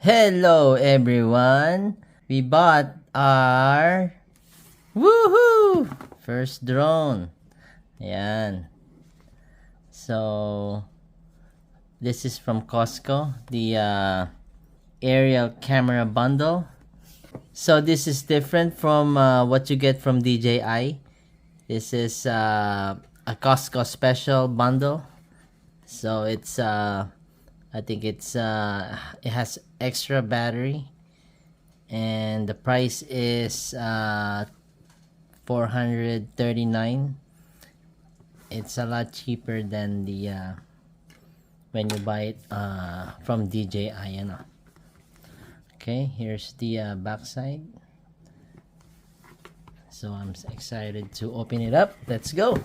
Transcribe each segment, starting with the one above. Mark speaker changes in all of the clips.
Speaker 1: Hello everyone! We bought our woohoo! First drone. Ayan. So, this is from Costco, the aerial camera bundle. So this is different from what you get from DJI. This is a Costco special bundle. So it's I think it has extra battery, and the price is $439. It's a lot cheaper than the when you buy it from DJI, you know. Okay, here's the backside. So I'm excited to open it up. Let's go.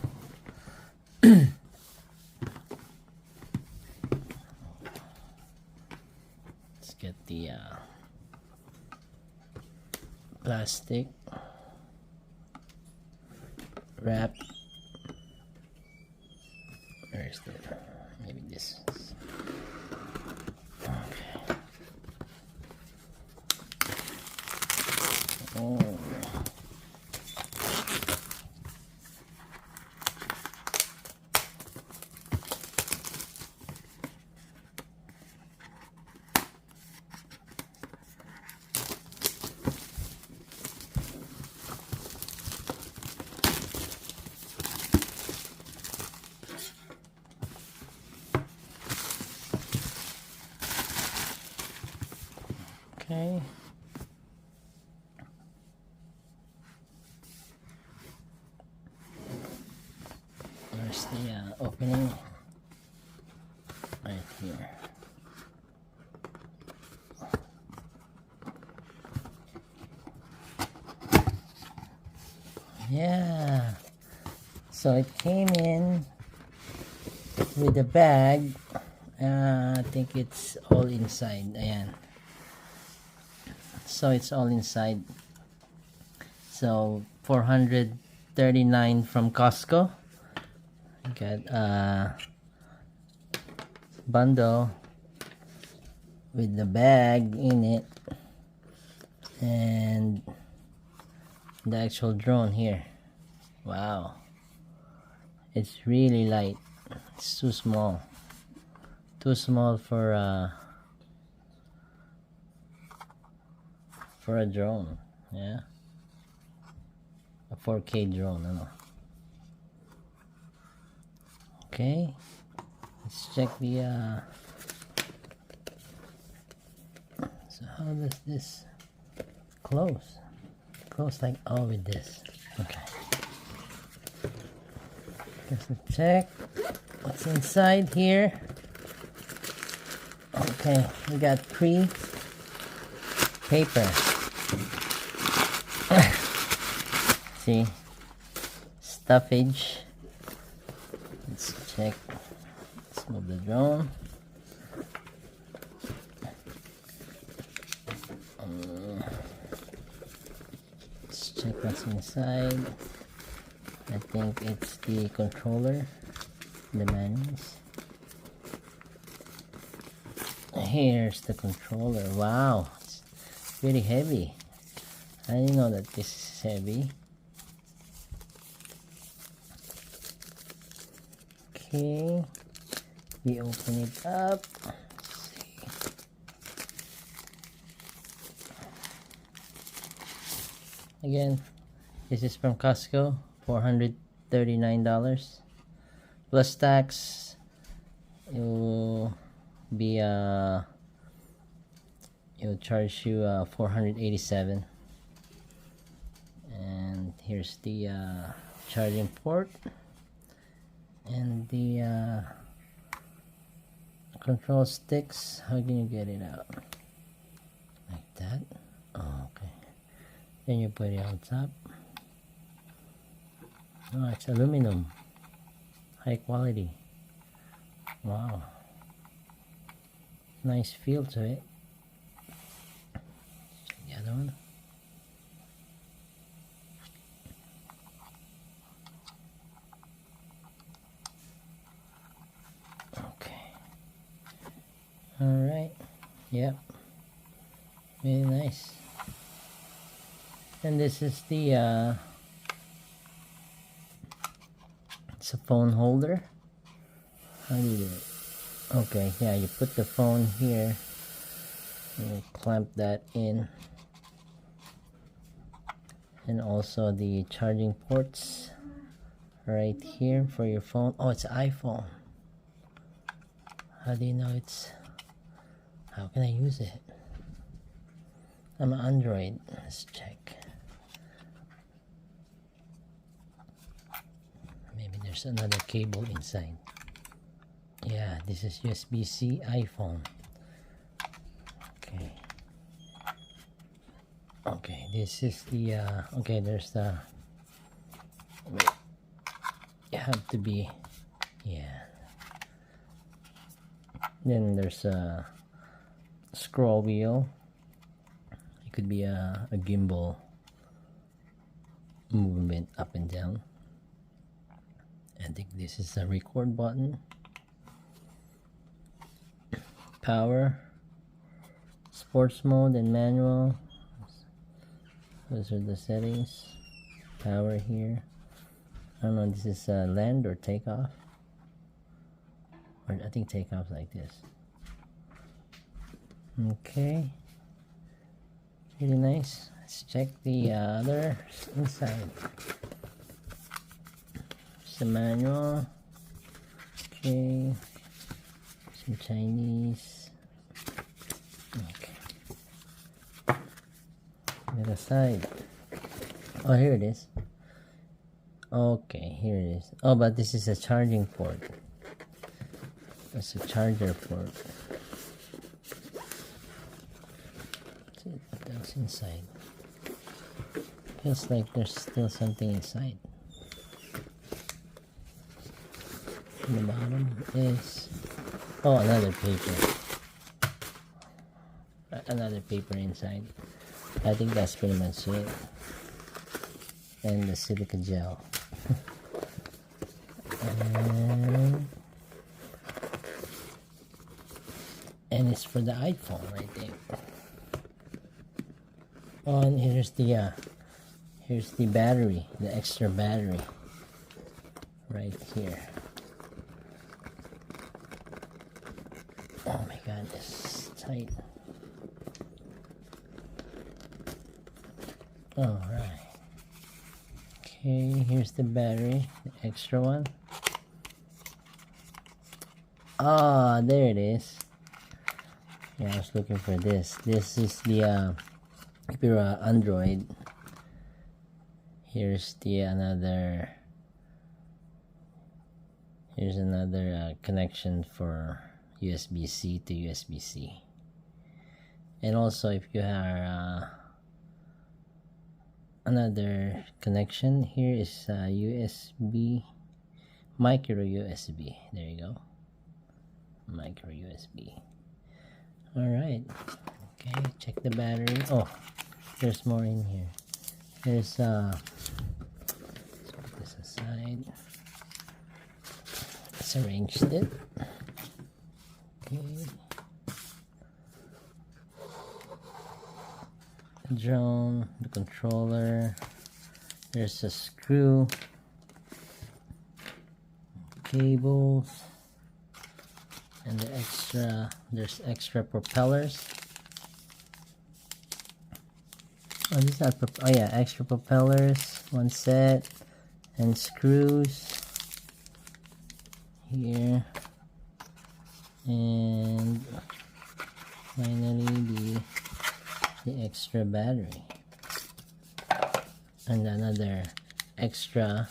Speaker 1: Let's get the plastic wrap. Where's the, maybe this. Okay. Oh. Okay. There's the opening right here. Yeah. So it came in with a bag. I think it's all inside. Ayan. So it's all inside. So $439 from Costco. Got a bundle with the bag in it and the actual drone here. Wow, it's really light. It's too small for a drone. Yeah, a 4K drone, I know. Okay, let's check the so how does this close like, oh, with this. Okay, let's check what's inside here. Okay, we got paper. See, stuffage. Let's check. Let's move the drone. Let's check what's inside. I think it's the controller, the manuals. Here's the controller. Wow, it's pretty heavy. I didn't know that this is heavy. Okay, we open it up. Again, this is from Costco, $439 plus tax. It will be it'll charge you $487. And here's the charging port and the control sticks. How can you get it out? Like that? Oh, okay. Then you put it on top. Oh, it's aluminum. High quality. Wow. Nice feel to it. The other one. Okay. Alright. Yep. Very nice. And this is the it's a phone holder. How do you do it? Okay, yeah, you put the phone here, you clamp that in, and also the charging ports right here for your phone. Oh, it's iPhone. How do you know it's, how can I use it? I'm an Android. Let's check. Maybe there's another cable inside. Yeah, this is USB-C iPhone. Okay. Okay, this is the okay, there's the, wait, you have to be, yeah. Then there's a scroll wheel. It could be a gimbal movement up and down. I think this is a record button. Power, sports mode, and manual. Those are the settings. Power here. I don't know, this is land or takeoff. Or I think takeoff like this. Okay. Really nice. Let's check the other inside. It's the manual. Okay. Some Chinese. Okay. The other side. Oh, here it is. Okay, here it is. Oh, but this is a charging port. That's a charger port. Let's see what else inside. Feels like there's still something inside. On the bottom is, oh, another paper. Another paper inside. I think that's pretty much it. And the silica gel. and it's for the iPhone, I think. Oh, and here's the battery, the extra battery right here. Oh my god, this is tight. Alright. Okay, here's the battery, the extra one. Ah, there it is. Yeah, I was looking for this. This is the if you're an Android. Here's the here's another connection for USB-C to USB-C. And also if you have another connection, here is USB, micro USB. There you go, micro USB. All right, okay, check the battery. Oh, there's more in here. There's let's put this aside. Let's arrange it. Okay. The drone, the controller. There's a screw, cables, and the extra. There's extra propellers. Oh, this is not oh yeah, extra propellers, one set, and screws here, and finally the extra battery, and another extra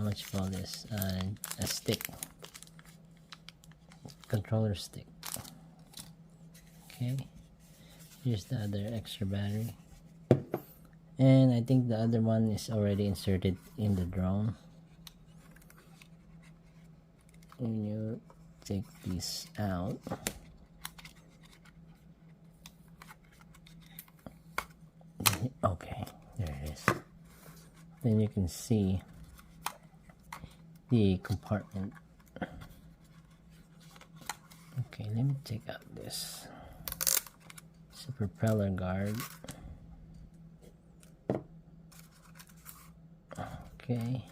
Speaker 1: what you call this, a stick, controller stick. Okay, here's the other extra battery, and I think the other one is already inserted in the drone. When you take this out, okay, there it is. Then you can see the compartment. Okay, let me take out this. It's a propeller guard. Okay.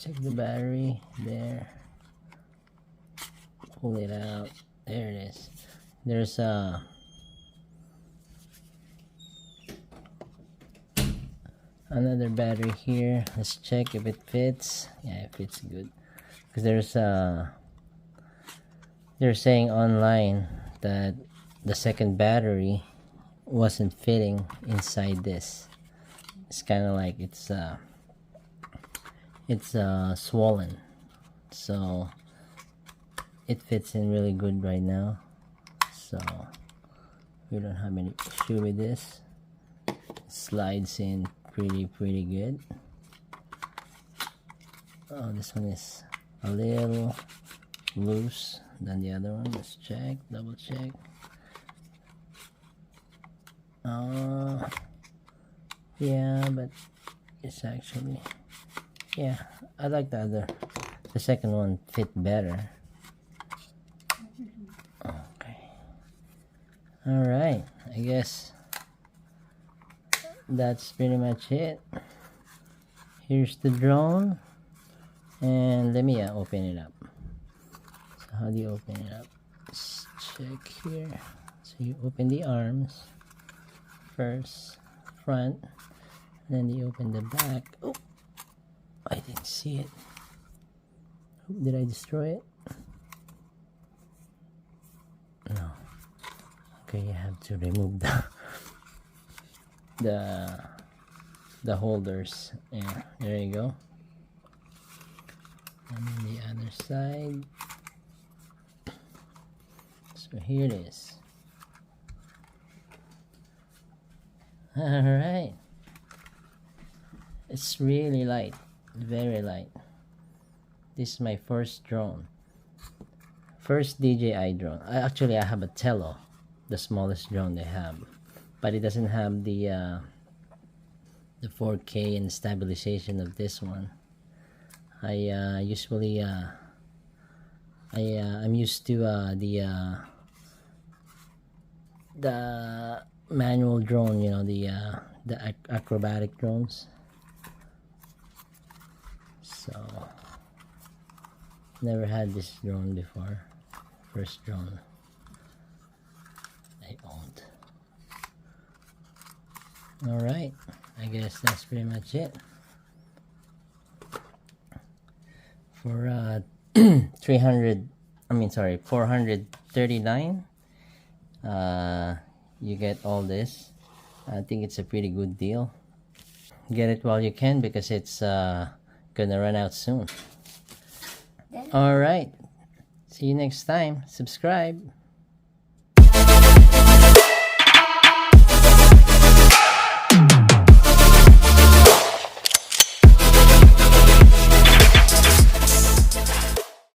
Speaker 1: Check the battery there. Pull it out. There it is. There's another battery here. Let's check if it fits. Yeah, it fits good. Because there's they're saying online that the second battery wasn't fitting inside this. It's kind of like it's swollen, so it fits in really good right now, so we don't have any issue with this. It slides in pretty good. Oh, this one is a little loose than the other one. Let's check, double check. Yeah, but it's actually, yeah, I like the second one fit better. Okay. Alright, I guess that's pretty much it. Here's the drone, and let me open it up. So how do you open it up? Let's check here. So you open the arms first, front, and then you open the back. Oh, I didn't see it. Did I destroy it? No. Okay, you have to remove the holders. Yeah, there you go. And then the other side. So here it is. Alright. It's really light, very light. This is my first drone, first DJI drone. Actually, I have a Tello, the smallest drone they have, but it doesn't have the 4K and stabilization of this one. I usually I'm used to the manual drone, you know, the acrobatic drones. So never had this drone before. First drone I owned. Alright, I guess that's pretty much it for 439. You get all this. I think it's a pretty good deal. Get it while you can, because it's gonna run out soon. Alright, see you next time. Subscribe.